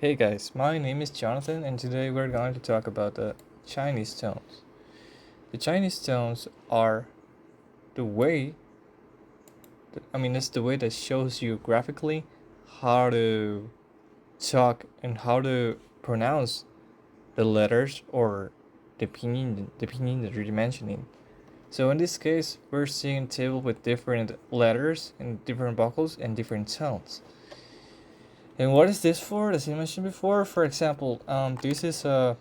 Hey guys, my name is Jonathan, and today we're going to talk about the Chinese tones. The Chinese tones are the way, it's the way that shows you graphically how to talk and how to pronounce the letters or the pinyin that you're mentioning. So in this case, we're seeing a table with different letters and different vocals and different tones. And what is this for? As I mentioned before, for example, this is a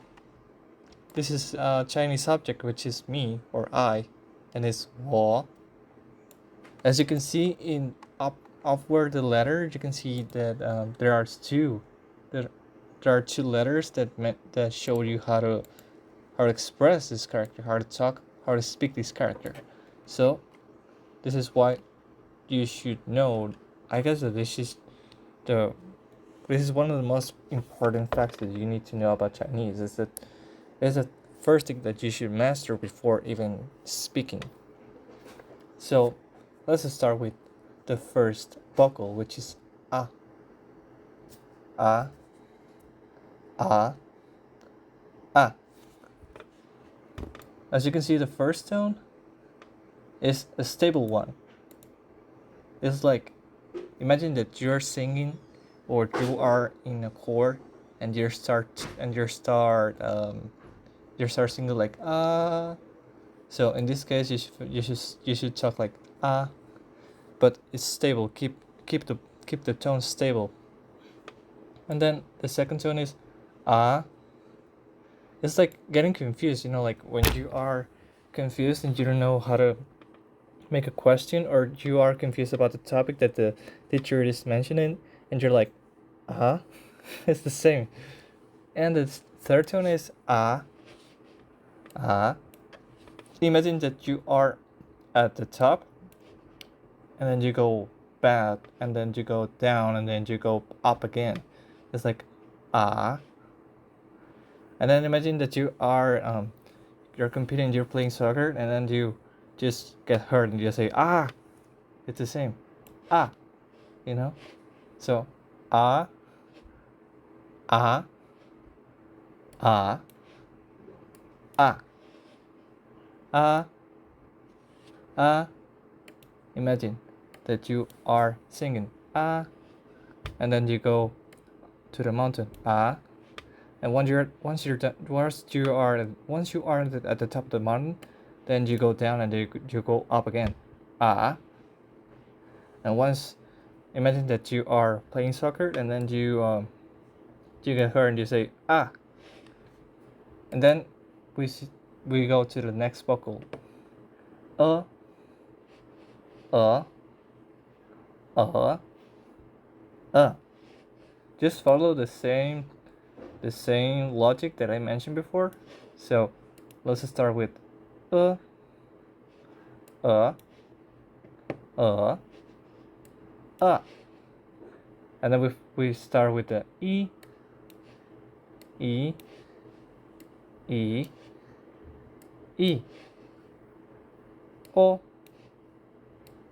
Chinese subject, which is me or I, and it's 我. As you can see in upward the letter, you can see that there, there are two letters that show you how to express this character, how to talk, how to speak this character. So this is why you should know. I guess that the this is one of the most important facts that you need to know about Chinese. Is that it's the first thing that you should master before even speaking. So let's start with the first vocal, which is ah, ah, ah, ah. As you can see, the first tone is a stable one. It's like, imagine that you're singing, or you are in a chord, and you start singing like ah. So in this case, you should talk like ah, but it's stable. Keep the tone stable. And then the second tone is ah. It's like getting confused, like when you are confused and you don't know how to make a question, or you are confused about the topic that the teacher is mentioning, and you're like, it's the same. And the third tone is ah, ah. Imagine that you are at the top, and then you go back, and then you go down, and then you go up again. It's like ah. And then imagine that you're competing, you're playing soccer, and then you just get hurt, and you say ah. It's the same, ah, you know. So ah, ah, ah, ah, ah, ah. Imagine that you are singing ah, and then you go to the mountain ah, and once you are at the top of the mountain, then you go down and you go up again ah. And once, imagine that you are playing soccer, and then you get hurt and you say ah. And then we go to the next vocal uh, uh, uh, uh. Just follow the same logic that I mentioned before. So let's start with uh, uh, uh, uh. And then we start with the e, e, e, e, o,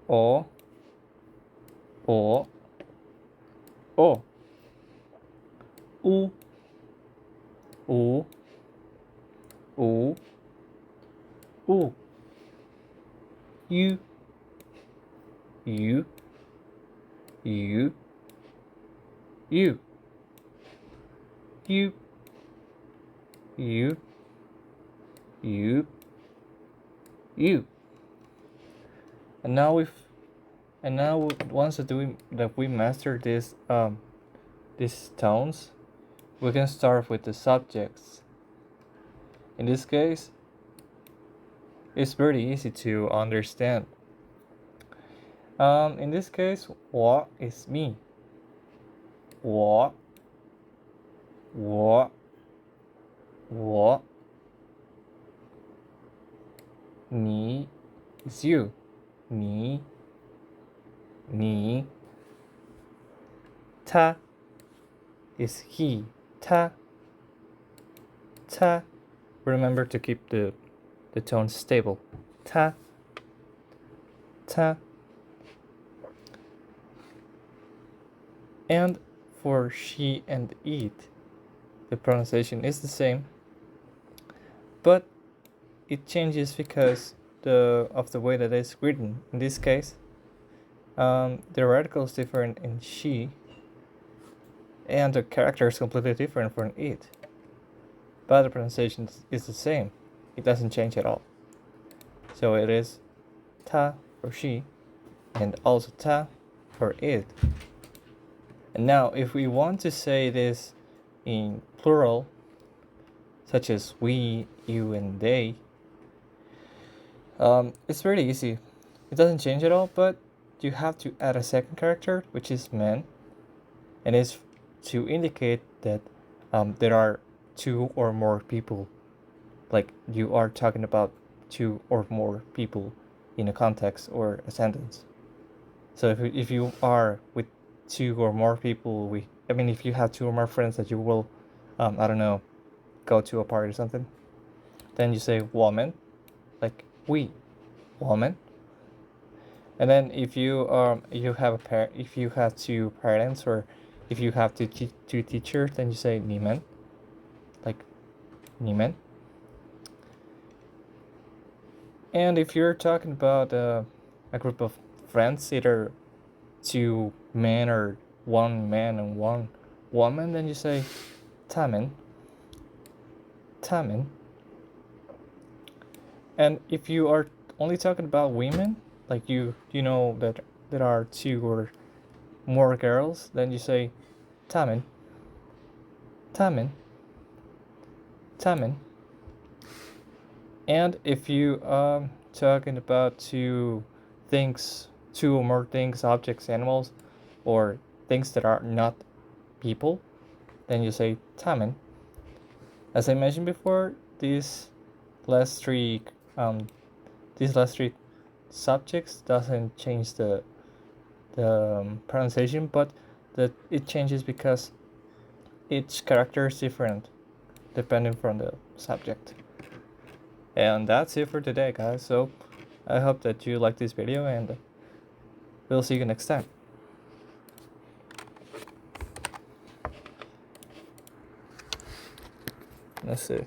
o, o, o, u, u, u, u, u, u, u, u, u, u, u, u. And now once that we master these tones, we can start with the subjects. In this case, it's pretty easy to understand. In this case, 我 is me. 我 你 is you. 你 他 is he. 他 remember to keep the tone stable. 他 and for she and it, the pronunciation is the same, but it changes because of the way that it's written. In this case, the radical is different in she, and the character is completely different from it. But the pronunciation is the same. It doesn't change at all. So it is ta for she, and also ta for it. And now, if we want to say this in plural, such as we, you, and they, it's really easy. It doesn't change at all, but you have to add a second character, which is man, and it's to indicate that there are two or more people. Like you are talking about two or more people in a context or a sentence. So if you are with two or more people, if you have two or more friends that you will, I don't know, go to a party or something, then you say woman, like we, woman. And then if you if you have two parents, or if you have two teachers, then you say nimen, like nimen. And if you're talking about a group of friends, either two men or one man and one woman, then you say tamen, tamen. And if you are only talking about women, like you know that there are two or more girls, then you say tamen, tamen, tamen. And if you talking about two or more things, objects, animals, or things that are not people, then you say tamen. As I mentioned before, these last three subjects doesn't change the pronunciation, but that it changes because each character is different depending from the subject. And that's it for today, guys. So I hope that you like this video, and we'll see you next time. Let's see.